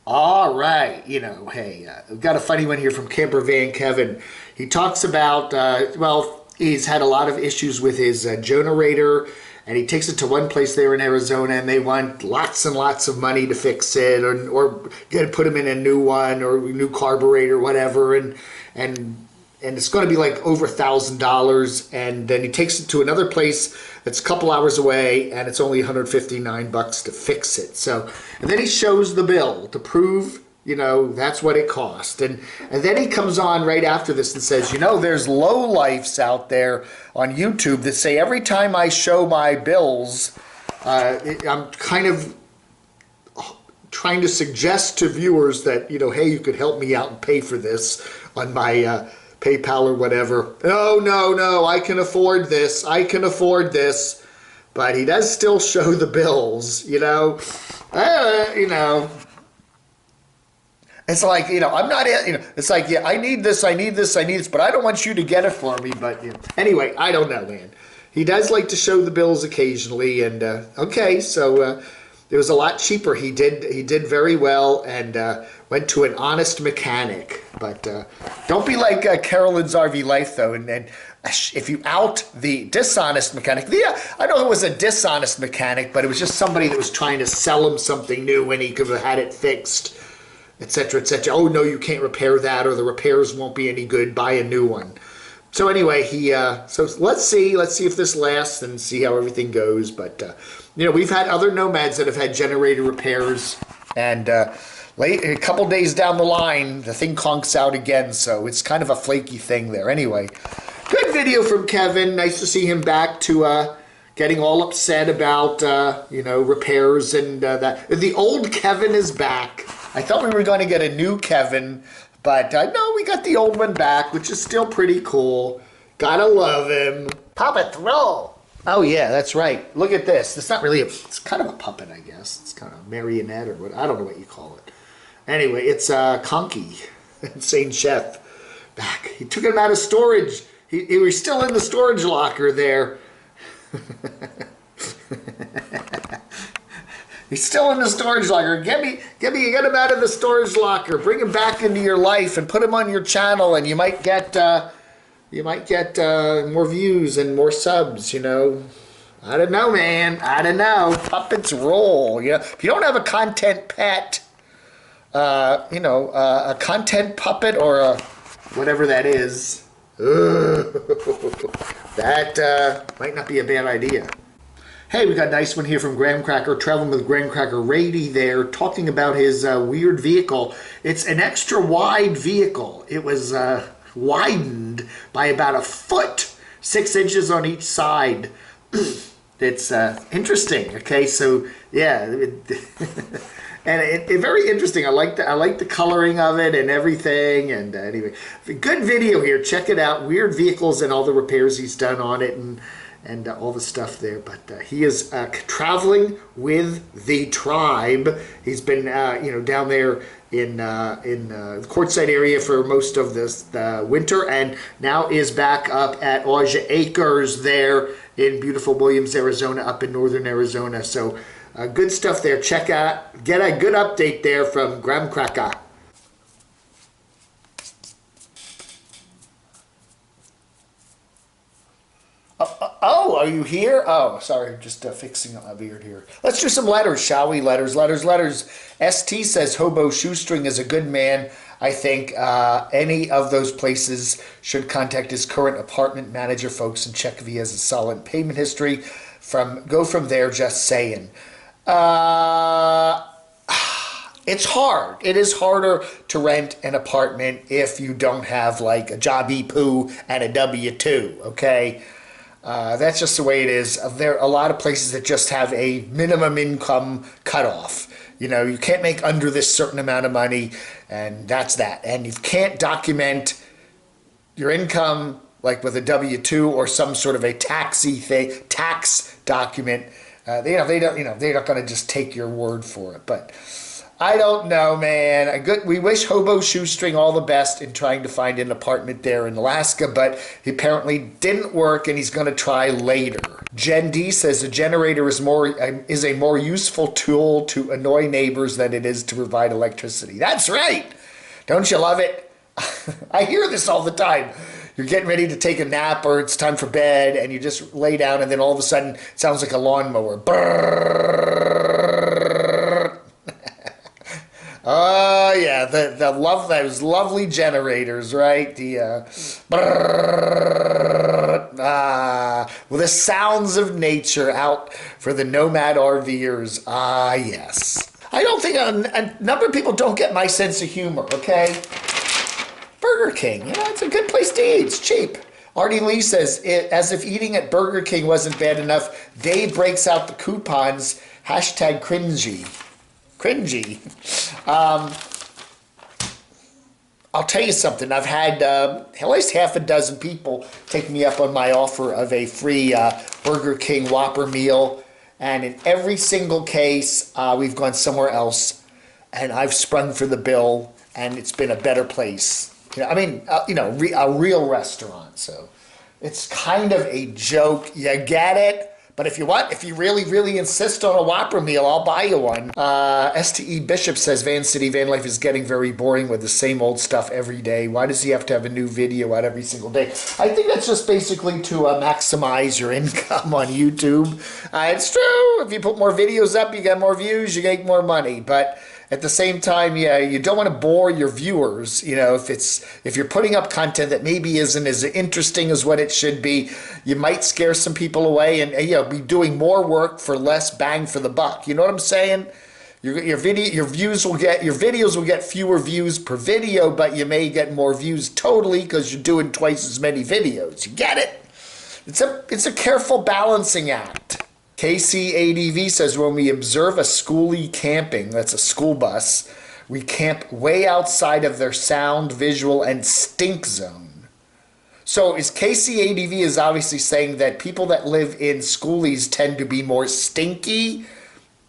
All right, hey, we've got a funny one here from Camper Van Kevin. He talks about, well, he's had a lot of issues with his generator, and he takes it to one place there in Arizona, and they want lots and lots of money to fix it, or put him in a new one, or new carburetor, whatever, and it's going to be like over $1,000. And then he takes it to another place that's a couple hours away, and it's only $159 to fix it. So, and then he shows the bill to prove, that's what it cost. And then he comes on right after this and says, there's lowlifes out there on YouTube that say every time I show my bills, I'm kind of trying to suggest to viewers that, hey, you could help me out and pay for this on my PayPal or whatever. No, I can afford this. But he does still show the bills, It's like, I'm not, it's like, yeah, I need this, but I don't want you to get it for me. But anyway, I don't know, man. He does like to show the bills occasionally. And okay, so it was a lot cheaper. He did very well, and went to an honest mechanic. But don't be like Carolyn's RV Life, though. And if you out the dishonest mechanic, yeah, I know it was a dishonest mechanic, but it was just somebody that was trying to sell him something new when he could have had it fixed, etc., etc. Oh, no, you can't repair that, or the repairs won't be any good. Buy a new one. So anyway, so let's see if this lasts and see how everything goes. But we've had other Nomads that have had generator repairs, and a couple days down the line, the thing conks out again. So it's kind of a flaky thing there. Anyway, good video from Kevin. Nice to see him back to getting all upset about repairs and that. The old Kevin is back. I thought we were going to get a new Kevin, but no, we got the old one back, which is still pretty cool. Gotta love him. Puppet throw. Oh yeah, that's right. Look at this. It's not really it's kind of a puppet, I guess. It's kind of a marionette or what. I don't know what you call it. Anyway, it's Conky, Insane Chef, back. He took him out of storage. He was still in the storage locker there. He's still in the storage locker. Get him out of the storage locker. Bring him back into your life and put him on your channel, and you might get more views and more subs. I don't know, man. I don't know. Puppets roll. If you don't have a content pet, a content puppet or a whatever that is, that might not be a bad idea. Hey, we got a nice one here from Graham Cracker, traveling with Graham Cracker Rady there, talking about his weird vehicle. It's an extra wide vehicle. It was widened by about 1 foot, 6 inches on each side. It's interesting. Okay, so yeah, and it very interesting. I like the coloring of it and everything. And anyway, good video here. Check it out. Weird vehicles and all the repairs he's done on it, and all the stuff there. But he is traveling with the tribe. He's been down there in the Quartzsite area for most of this winter, and now is back up at Aja Acres there in beautiful Williams, Arizona, up in northern Arizona. So good stuff there. Check out, get a good update there from Graham Cracker. Oh, are you here? Oh, sorry, just fixing up my beard here. Let's do some letters, shall we? Letters. ST says Hobo Shoestring is a good man. I think any of those places should contact his current apartment manager, folks, and check if he has a solid payment history. Go from there, just saying. It's hard. It is harder to rent an apartment if you don't have like a jobby poo and a W-2, okay? That's just the way it is. There are a lot of places that just have a minimum income cutoff. You can't make under this certain amount of money, and that's that. And you can't document your income like with a W-2 or some sort of a tax document. They're not going to just take your word for it. But I don't know, man. We wish Hobo Shoestring all the best in trying to find an apartment there in Alaska, but he apparently didn't work, and he's going to try later. Jen D says a generator is a more useful tool to annoy neighbors than it is to provide electricity. That's right. Don't you love it? I hear this all the time. You're getting ready to take a nap or it's time for bed and you just lay down and then all of a sudden it sounds like a lawnmower. Brrrr. Oh yeah, those lovely generators, right? The well, the sounds of nature out for the nomad RVers. Ah, yes. I don't think a number of people don't get my sense of humor. Okay, Burger King, it's a good place to eat. It's cheap. Artie Lee says, as if eating at Burger King wasn't bad enough, Dave breaks out the coupons. Hashtag cringy. Cringy. I'll tell you something. I've had at least half a dozen people take me up on my offer of a free Burger King Whopper meal. And in every single case, we've gone somewhere else. And I've sprung for the bill. And it's been a better place. A real restaurant. So it's kind of a joke. You get it? But if you really, really insist on a Whopper meal, I'll buy you one. STE Bishop says, Van City Van Life is getting very boring with the same old stuff every day. Why does he have to have a new video out every single day? I think that's just basically to maximize your income on YouTube. It's true. If you put more videos up, you get more views, you make more money. But at the same time, you don't want to bore your viewers. If you're putting up content that maybe isn't as interesting as what it should be, you might scare some people away and be doing more work for less bang for the buck. You know what I'm saying? Your videos will get fewer views per video, but you may get more views totally because you're doing twice as many videos. You get it? It's a careful balancing act. KCADV says, when we observe a schoolie camping, that's a school bus, we camp way outside of their sound, visual, and stink zone. So KCADV is obviously saying that people that live in schoolies tend to be more stinky.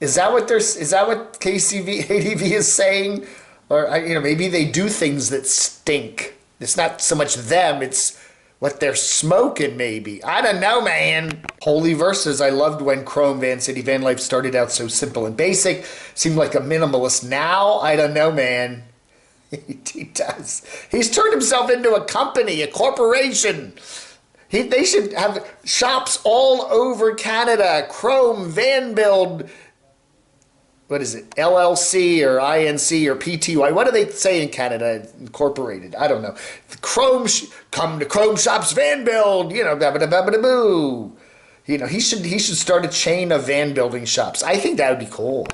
Is that what KCADV is saying? Or maybe they do things that stink. It's not so much them, it's what they're smoking, maybe. I don't know, man. Holy Verses, I loved when Chrome Van City Van Life started out so simple and basic. Seemed like a minimalist. Now, I don't know, man. He does. He's turned himself into a company, a corporation. They should have shops all over Canada. Chrome, Van Build, what is it, LLC or INC or PTY? What do they say in Canada? Incorporated. I don't know. Come to Chrome Shops Van Build. Boo. He should start a chain of van building shops. I think that would be cool.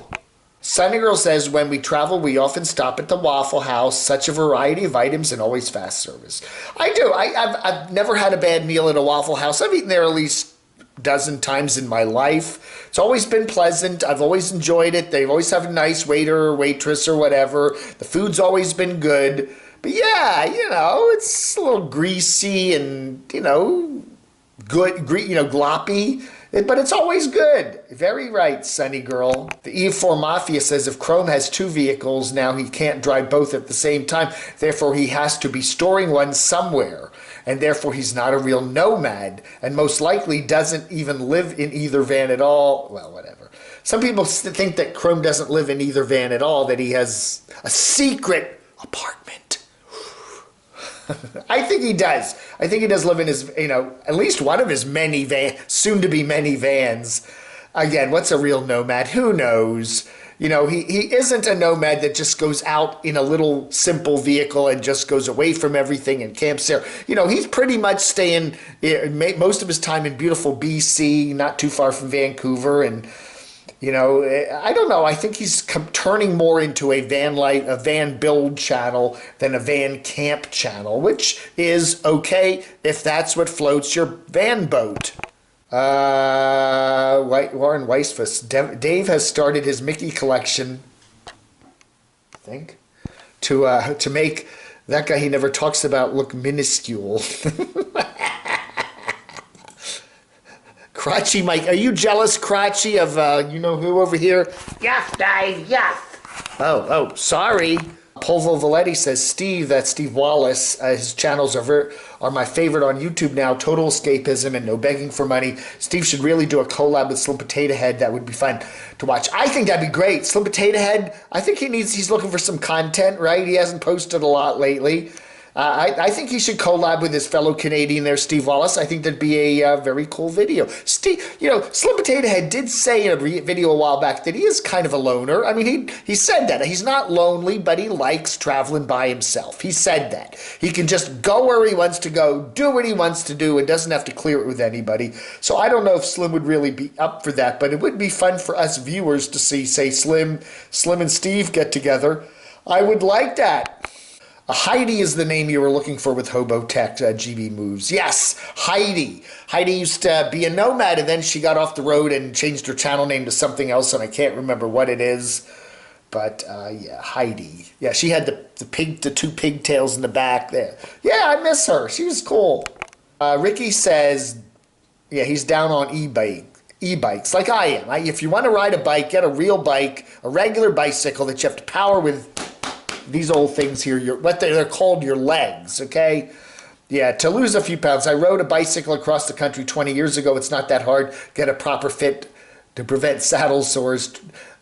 Sunny Girl says, when we travel, we often stop at the Waffle House. Such a variety of items and always fast service. I do. I've never had a bad meal at a Waffle House. I've eaten there at least dozen times in my life. It's always been pleasant. I've always enjoyed it. They always have a nice waiter or waitress or whatever. The food's always been good. But yeah, it's a little greasy and, good, gloppy. But it's always good. Very right, Sunny Girl. The E4 Mafia says if Chrome has two vehicles, now he can't drive both at the same time. Therefore, he has to be storing one somewhere. And therefore, he's not a real nomad. And most likely doesn't even live in either van at all. Well, whatever. Some people think that Chrome doesn't live in either van at all, that he has a secret apartment. I think he does. I think he does live in his, at least one of his soon-to-be many vans. Again, what's a real nomad? Who knows? He isn't a nomad that just goes out in a little simple vehicle and just goes away from everything and camps there. He's pretty much staying most of his time in beautiful BC, not too far from Vancouver. And, I don't know. I think he's turning more into a van build channel than a van camp channel, which is okay if that's what floats your van boat. Warren Weisfuss. Dave has started his Mickey collection, I think, to make that guy he never talks about look minuscule. Crotchy Mike, are you jealous, Crotchy, of who over here? Yes, Dave, yes. Oh, sorry. Polvo Valetti says, Steve, that's Steve Wallace, his channels are my favorite on YouTube now. Total escapism and no begging for money. Steve should really do a collab with Slim Potato Head. That would be fun to watch. I think that'd be great. Slim Potato Head, I think he's looking for some content, right? He hasn't posted a lot lately. I think he should collab with his fellow Canadian there, Steve Wallace. I think that'd be a very cool video. Steve, Slim Potato Head did say in a video a while back that he is kind of a loner. I mean, he said that. He's not lonely, but he likes traveling by himself. He said that. He can just go where he wants to go, do what he wants to do, and doesn't have to clear it with anybody. So I don't know if Slim would really be up for that, but it would be fun for us viewers to see, say, Slim and Steve get together. I would like that. Heidi is the name you were looking for with Hobo Tech GB Moves. Yes, Heidi. Heidi used to be a nomad, and then she got off the road and changed her channel name to something else, and I can't remember what it is. But yeah, Heidi. Yeah, she had the two pigtails in the back there. Yeah, I miss her. She was cool. Ricky says, yeah, he's down on e-bikes like I am. If you want to ride a bike, get a real bike, a regular bicycle that you have to power with these old things here, what they're called, your legs, okay? Yeah, to lose a few pounds. I rode a bicycle across the country 20 years ago. It's not that hard. Get a proper fit to prevent saddle sores.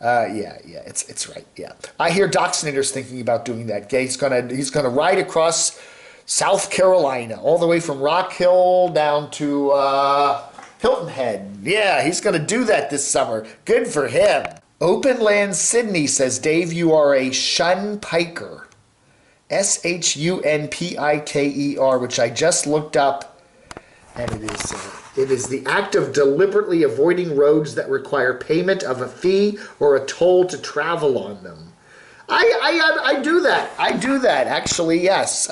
Yeah, it's right, yeah. I hear Doc Snitter's thinking about doing that. He's gonna ride across South Carolina, all the way from Rock Hill down to Hilton Head. Yeah, he's gonna do that this summer. Good for him. Open Land Sydney says, Dave, you are a shunpiker. S-H-U-N-P-I-K-E-R, which I just looked up. And it is the act of deliberately avoiding roads that require payment of a fee or a toll to travel on them. I do that. I do that, actually, yes.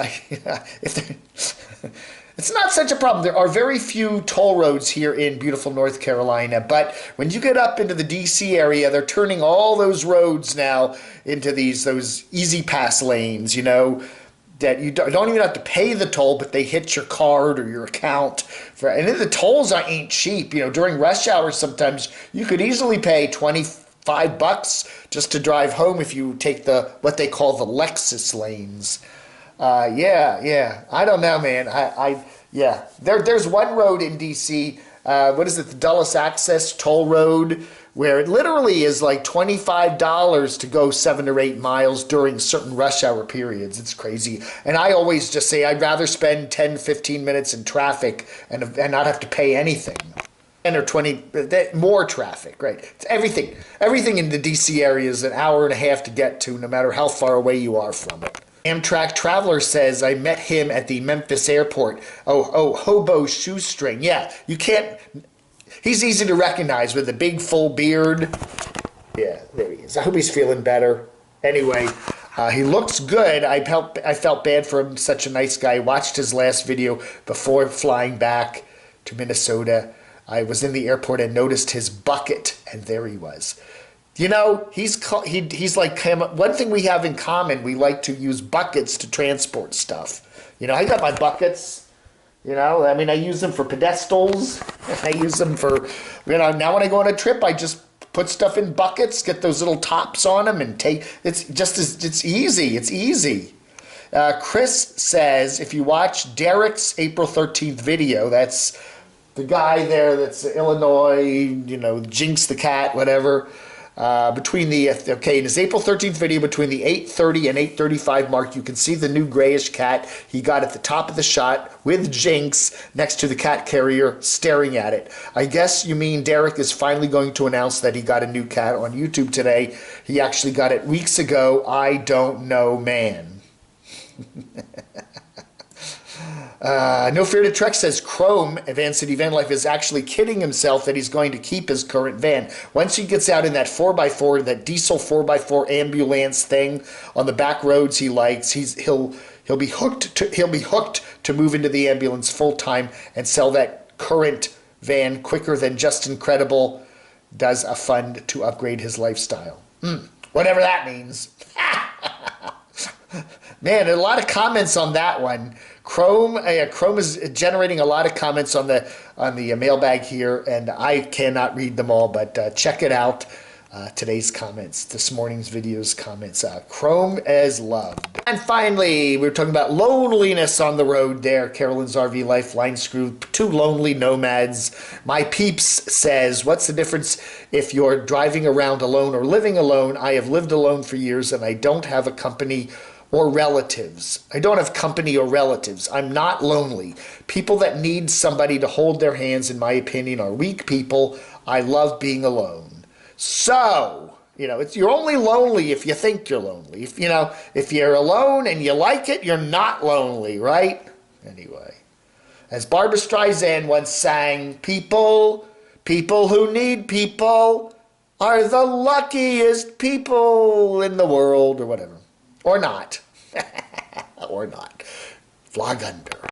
It's not such a problem. There are very few toll roads here in beautiful North Carolina, but when you get up into the D.C. area, they're turning all those roads now into those easy pass lanes, that you don't even have to pay the toll, but they hit your card or your account. And then the tolls ain't cheap. During rush hour, sometimes you could easily pay $25 just to drive home if you take what they call the Lexus lanes. Yeah. I don't know, man. Yeah. There's one road in D.C., what is it, the Dulles Access Toll Road, where it literally is like $25 to go 7 or 8 miles during certain rush hour periods. It's crazy. And I always just say I'd rather spend 10, 15 minutes in traffic and not have to pay anything. 10 or 20, more traffic, right? It's everything in the D.C. area is an hour and a half to get to, no matter how far away you are from it. Amtrak Traveler says, I met him at the Memphis airport. Oh, Hobo Shoestring. Yeah, you can't, he's easy to recognize with a big full beard. Yeah, there he is. I hope he's feeling better. Anyway, he looks good. I felt bad for him, such a nice guy. I watched his last video before flying back to Minnesota. I was in the airport and noticed his bucket, and there he was. He's like him. One thing we have in common, we like to use buckets to transport stuff. I got my buckets, I use them for pedestals. I use them for, now when I go on a trip, I just put stuff in buckets, get those little tops on them, and it's easy. It's easy. Chris says, if you watch Derek's April 13th video, that's the guy there that's Illinois, Jinx the cat, whatever. In his April 13th video, between the 8:30 and 8:35 mark, you can see the new grayish cat he got at the top of the shot with Jinx next to the cat carrier staring at it. I guess you mean Derek is finally going to announce that he got a new cat on YouTube today. He actually got it weeks ago. I don't know, man. No Fear to Trek says Chrome, Van City Van Life, is actually kidding himself that he's going to keep his current van. Once he gets out in that 4x4, that diesel 4x4 ambulance thing on the back roads he likes, he'll be hooked to move into the ambulance full time and sell that current van quicker than Justin Credible does a fund to upgrade his lifestyle. Whatever that means. Man, a lot of comments on that one. Chrome is generating a lot of comments on the mailbag here, and I cannot read them all, but check it out. today's comments, this morning's video's comments. Chrome as loved. And finally, we were talking about loneliness on the road there. Carolyn's RV Lifeline Screw, 2 lonely nomads. My peeps says, what's the difference if you're driving around alone or living alone? I have lived alone for years and I don't have a company or relatives. I don't have company or relatives. I'm not lonely. People that need somebody to hold their hands, in my opinion, are weak people. I love being alone. So, you're only lonely if you think you're lonely. If you're alone and you like it, you're not lonely, right? Anyway, as Barbra Streisand once sang, people who need people are the luckiest people in the world, or whatever. Or not. Or not. Flag under.